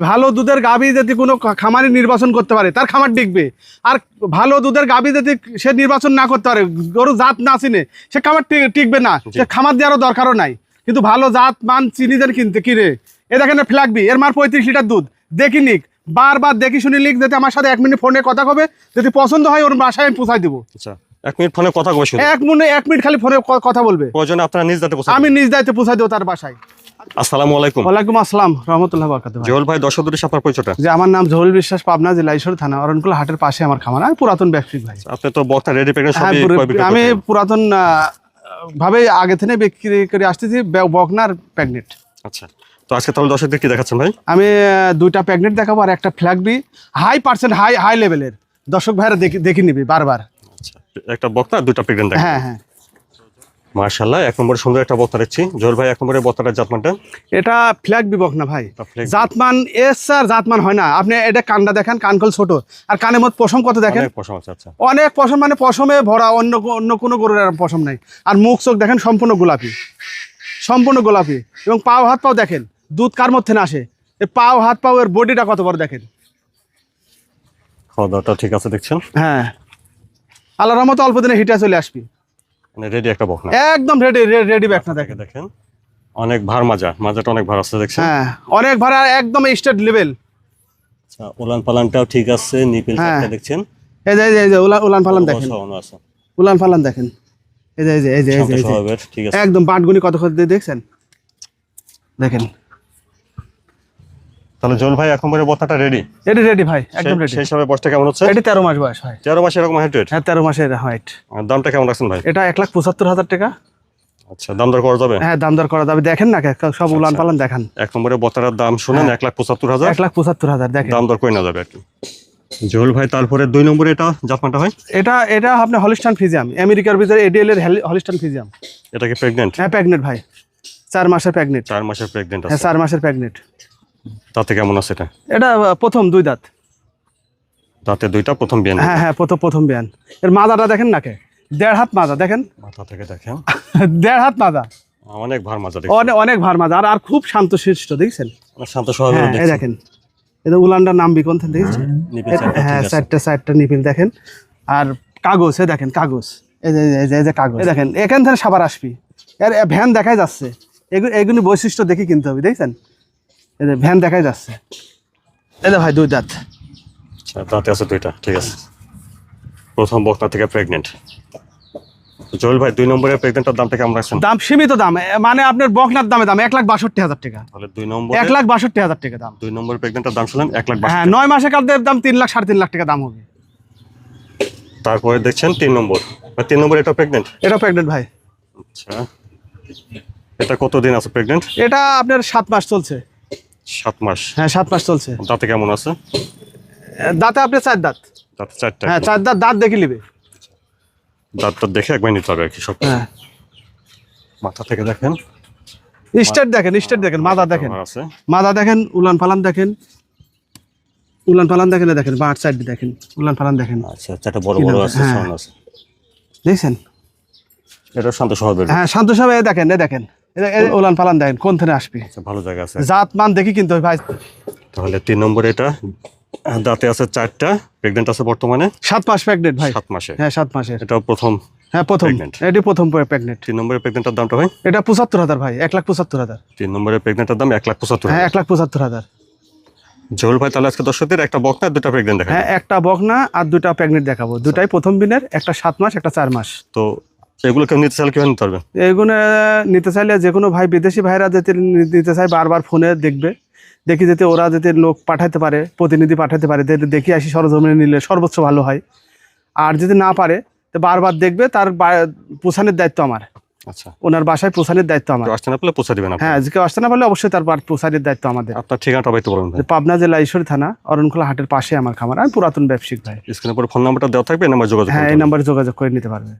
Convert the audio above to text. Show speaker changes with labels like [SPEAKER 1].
[SPEAKER 1] ভালো দুধের গাভী যদি কোনো খামারি নির্বাচন করতে পারে তার খামার টিকবে। আর ভালো দুধের গাভী যদি সে নির্বাচন না করতে পারে, গরু জাত না চিনে, সে খামার টিকবে না। সে খামার দেওয়ারও দরকারও নাই। কিন্তু ভালো জাত মান চিনি দেন কিনে এ দেখেন ফ্ল্যাগবি, এর মার 35 লিটার দুধ। দেখি নিক, বারবার দেখি শুনি লিক, যাতে আমার সাথে 1 মিনিট ফোনে কথা কবে, যদি পছন্দ হয় ওর বাসায় আমি পৌঁছাই দেবো।
[SPEAKER 2] 1 মিনিট ফোনে কথা কবে?
[SPEAKER 1] 1 মিনিট খালি ফোনে কথা বলবে।
[SPEAKER 2] প্রয়োজনে আপনারা নিজ দায়িত্বে পৌঁছাবেন।
[SPEAKER 1] আমি নিজ দায়িত্বে পৌঁছাই দেবো তার বাসায়।
[SPEAKER 2] আসসালামু আলাইকুম।
[SPEAKER 1] ওয়ালাইকুম আসসালাম রাহমাতুল্লাহি ওয়া বারাকাতুহু।
[SPEAKER 2] জহুল ভাই, দর্শকদের সাথে আপনার পরিচয়টা?
[SPEAKER 1] যে আমার নাম জহুল বিশ্বাস, পাবনা জেলা ঈশ্বর থানা অরণকুলা হাটের পাশে আমার খামার। আমি পুরাতন ব্যবসায়িক ভাই।
[SPEAKER 2] আপনি তো বক্তা রেডি প্রেগনেন্ট সবই বিক্রি
[SPEAKER 1] আমি পুরাতন ভাবে আগে থেকে বিক্রি করে আসতেছি বকনার প্রেগনেন্ট।
[SPEAKER 2] আচ্ছা, তো আজকে তাহলে দর্শকদের কি দেখাচ্ছেন ভাই?
[SPEAKER 1] আমি 2টা প্রেগনেন্ট দেখাবো আর একটা ফ্ল্যাগবি হাই পার্সেন্ট হাই লেভেলের। দর্শক ভাইরা দেখে নিবি বারবার।
[SPEAKER 2] আচ্ছা, একটা বক্তা 2টা প্রেগনেন্ট দেখাবো।
[SPEAKER 1] হ্যাঁ হ্যাঁ,
[SPEAKER 2] মাশাআল্লাহ, 1 নম্বরে সুন্দর একটা বক্তা দেখছি। জহুল ভাই, 1 নম্বরে বক্তাটার জাতমানটা?
[SPEAKER 1] এটা ফ্ল্যাগবি বকনা ভাই। জাতমান এস স্যার, জাতমান হয় না। আপনি এটা কানটা দেখেন, কানকল ছোট, আর কানের মধ্যে পশম কত দেখেন।
[SPEAKER 2] অনেক পশম আছে। আচ্ছা,
[SPEAKER 1] অনেক পশম, মানে পশমে ভরা, অন্য কোনো গরুর পশম নাই। আর মুখ চোখ দেখেন সম্পূর্ণ গোলাপি, সম্পূর্ণ গোলাপি। এবং পাও হাত পাও দেখেন, দুধ কার মধ্যে না আসে। এই পাও হাত পাও এর বডিটা কত বড় দেখেন।
[SPEAKER 2] খাওয়া দাওয়াটা ঠিক আছে দেখছেন?
[SPEAKER 1] হ্যাঁ, আল্লাহর রহমতে অল্প দিনে হিটে চলে আসবি।
[SPEAKER 2] মানে রেডি একটা বকনা,
[SPEAKER 1] একদম রেডি ব্যাকনা
[SPEAKER 2] দেখেন। অনেক ভার মাজাটা অনেক ভার আছে দেখছেন।
[SPEAKER 1] হ্যাঁ, অনেক ভাড়া, একদম স্টেট লেভেল।
[SPEAKER 2] আচ্ছা, উলান পালানটাও ঠিক আছে, নিপিল চারটা দেখছেন।
[SPEAKER 1] এই যে উলান পালান দেখেন, উলান পালান দেখেন। এই যে
[SPEAKER 2] ঠিক আছে,
[SPEAKER 1] একদম বাটগুনি কত দেখছেন, দেখেন।
[SPEAKER 2] তাহলে জহুল ভাই, 1 নম্বরের বক্তাটা রেডি?
[SPEAKER 1] এটা রেডি ভাই, একদম রেডি।
[SPEAKER 2] সেই হিসাবে বয়সটা কেমন হচ্ছে?
[SPEAKER 1] এটা 13 মাস বয়স হয়।
[SPEAKER 2] 13 মাসের এরকম হাইট?
[SPEAKER 1] হ্যাঁ, 13 মাসের হাইট।
[SPEAKER 2] আর দামটা কেমন রাখছেন ভাই?
[SPEAKER 1] এটা 1,75,000 টাকা।
[SPEAKER 2] আচ্ছা, দাম দর করা যাবে?
[SPEAKER 1] হ্যাঁ, দাম দর করা যাবে। দেখেন না সব উলান পালান দেখান।
[SPEAKER 2] 1 নম্বরের বক্তাটার দাম শুনেন, 1,75,000।
[SPEAKER 1] 1,75,000 দেখেন,
[SPEAKER 2] দাম দর করে না যাবে আর কি। জহুল ভাই, তারপরে 2 নম্বরে এটা জাতমানটা হয়?
[SPEAKER 1] এটা আপনি হলিস্টান ফ্রিজিয়াম, আমেরিকার ভিতরে এডিএল এর হলিস্টান ফ্রিজিয়াম।
[SPEAKER 2] এটা কি প্রেগন্যান্ট?
[SPEAKER 1] হ্যাঁ, প্রেগনেন্ট ভাই, 4 মাসের প্রেগনেন্ট।
[SPEAKER 2] 4 মাসের প্রেগন্যান্ট আছে?
[SPEAKER 1] হ্যাঁ, 4 মাসের প্রেগনেন্ট।
[SPEAKER 2] দাঁতে কেমন আছে এটা?
[SPEAKER 1] এটা প্রথম 2 দাঁত।
[SPEAKER 2] দাঁতে 2টা, প্রথম বিয়ান?
[SPEAKER 1] হ্যাঁ, প্রথম বিয়ান। এর মাজাটা দেখেন নাকে, 1.5 হাত মাজা দেখেন।
[SPEAKER 2] মাথা থেকে দেখেন
[SPEAKER 1] 1.5 হাত মাজা,
[SPEAKER 2] অনেক ভার মাজা।
[SPEAKER 1] অনেক ভার মাজা, আর খুব শান্ত শিষ্ট দেখছেন।
[SPEAKER 2] শান্ত স্বভাবের
[SPEAKER 1] এই দেখেন, এটা উলানটার নাম বিকন দেখছেন। হ্যাঁ, সাইডটা নিপিল দেখেন। আর কাগজ দেখেন, কাগজ এই যে কাগজ দেখেন। এখান থেকে সাবার আসবি, এর ভ্যান দেখাই যাচ্ছে। এগুলি বৈশিষ্ট্য দেখি কিনতে হবে দেখছেন। এই যে ভ্যান দেখাই যাচ্ছে। এই যে ভাই 2 দাঁত।
[SPEAKER 2] আচ্ছা, দাঁতে আছে 2টা, ঠিক আছে। প্রথম বক্তা থেকে প্রেগন্যান্ট। জহুল ভাই, 2 নম্বরের প্রেগন্যান্টের দামটা কেমন রাখছেন?
[SPEAKER 1] দাম সীমিত দাম, মানে আপনার বকনার দাম 1,62,000 টাকা।
[SPEAKER 2] তাহলে 2 নম্বর
[SPEAKER 1] 1,62,000 টাকা দাম।
[SPEAKER 2] 2 নম্বরের প্রেগন্যান্টের দাম শুনলেন, 1,62,000।
[SPEAKER 1] হ্যাঁ, 9 মাসের কালদের দাম 3 লাখ 3.5 লাখ টাকা দাম হবে।
[SPEAKER 2] তারপরে দেখছেন 3 নম্বর। 3 নম্বর এটা প্রেগন্যান্ট?
[SPEAKER 1] এটা প্রেগনেন্ট ভাই।
[SPEAKER 2] আচ্ছা, এটা কতদিন আছে প্রেগন্যান্ট?
[SPEAKER 1] এটা আপনার 7 মাস চলছে।
[SPEAKER 2] 7 মাস?
[SPEAKER 1] হ্যাঁ, 7 মাস চলছে।
[SPEAKER 2] দাঁতে কেমন আছে?
[SPEAKER 1] দাঁতে আপনার 4 দাঁত।
[SPEAKER 2] দাঁতে 4টা?
[SPEAKER 1] হ্যাঁ, 4 দাঁত দেখে নিবে।
[SPEAKER 2] দাঁতটা দেখে একবার নিতে হবে আর কি সব।
[SPEAKER 1] হ্যাঁ,
[SPEAKER 2] মাথা থেকে দেখেন,
[SPEAKER 1] স্টেট দেখেন, মাথা দেখেন,
[SPEAKER 2] আছে
[SPEAKER 1] মাথা দেখেন, উলান পালান দেখেন, দেখেন, বাট সাইড দেখেন, উলান পালান দেখেন।
[SPEAKER 2] আচ্ছা, একটা বড় বড় আছে, সাউন্ড আছে
[SPEAKER 1] দেখছেন।
[SPEAKER 2] এটা শান্ত স্বভাবের?
[SPEAKER 1] হ্যাঁ, শান্ত সবাই দেখেন, উলান পালান দেখেন, কোন থেকে আসবে।
[SPEAKER 2] আচ্ছা, ভালো জায়গা আছে।
[SPEAKER 1] জাত মান দেখি কিন্তু ভাই।
[SPEAKER 2] তাহলে 3 নম্বরে এটা দাঁতে আছে 4টা, প্রেগন্যান্ট আছে বর্তমানে
[SPEAKER 1] 7 মাস প্রেগনেন্ট ভাই।
[SPEAKER 2] 7 মাসে?
[SPEAKER 1] হ্যাঁ, 7 মাসের।
[SPEAKER 2] এটাও প্রথম?
[SPEAKER 1] হ্যাঁ, প্রথম। এটি প্রথম প্রেগনেন্ট।
[SPEAKER 2] 3 নম্বরের প্রেগন্যান্টের দামটা ভাই?
[SPEAKER 1] এটা 75,000 ভাই, 1,75,000।
[SPEAKER 2] 3 নম্বরের প্রেগন্যান্টের দাম 1,75,000?
[SPEAKER 1] হ্যাঁ, 1,75,000।
[SPEAKER 2] জহুল ভাই, তাহলে আজকে দর্শকদের একটা বকনা 2টা প্রেগন্যান্ট দেখাবেন?
[SPEAKER 1] হ্যাঁ, একটা বকনা আর 2টা প্রেগনেন্ট দেখাবো। 2টাই প্রথম দিনের, একটা 7 মাস, একটা 4 মাস।
[SPEAKER 2] তো এগুলো কেউ নিতে চাইলে কিভাবে নিতে পারবে?
[SPEAKER 1] এগুলো নিতে চাইলে যে কোনো ভাই, বিদেশি ভাইরা যেতে নিতে চায়, বারবার ফোনে দেখি যেতে ওরা যেতে লোক পাঠাতে পারে, প্রতিনিধি পাঠাতে পারে, দেখি আসি সরজমিনে নিলে সর্বোচ্চ ভালো হয়। আর যদি না পারে তো বারবার দেখবে, তার পৌঁছানোর দায়িত্ব আমার।
[SPEAKER 2] আচ্ছা,
[SPEAKER 1] ওনার বাসায় পৌঁছানোর দায়িত্ব আমার।
[SPEAKER 2] আসতে না পারলে পৌঁছে দিবেন?
[SPEAKER 1] হ্যাঁ, কেউ আসতে না পারলে অবশ্যই তার পৌঁছানোর দায়িত্ব আমাদের।
[SPEAKER 2] আপনার ঠিকানাটা ভাই তো বলুন ভাই।
[SPEAKER 1] পাবনা জেলা ঈশ্বর থানা অরণখোলা হাটের পাশে আমার খামার। আমি পুরাতন ব্যবসায়িক ভাই।
[SPEAKER 2] স্ক্রিনের উপর ফোন নাম্বারটা দেওয়া থাকবে, নাম্বার যোগাযোগ?
[SPEAKER 1] হ্যাঁ, এই নাম্বারে যোগাযোগ করে নিতে পারবে।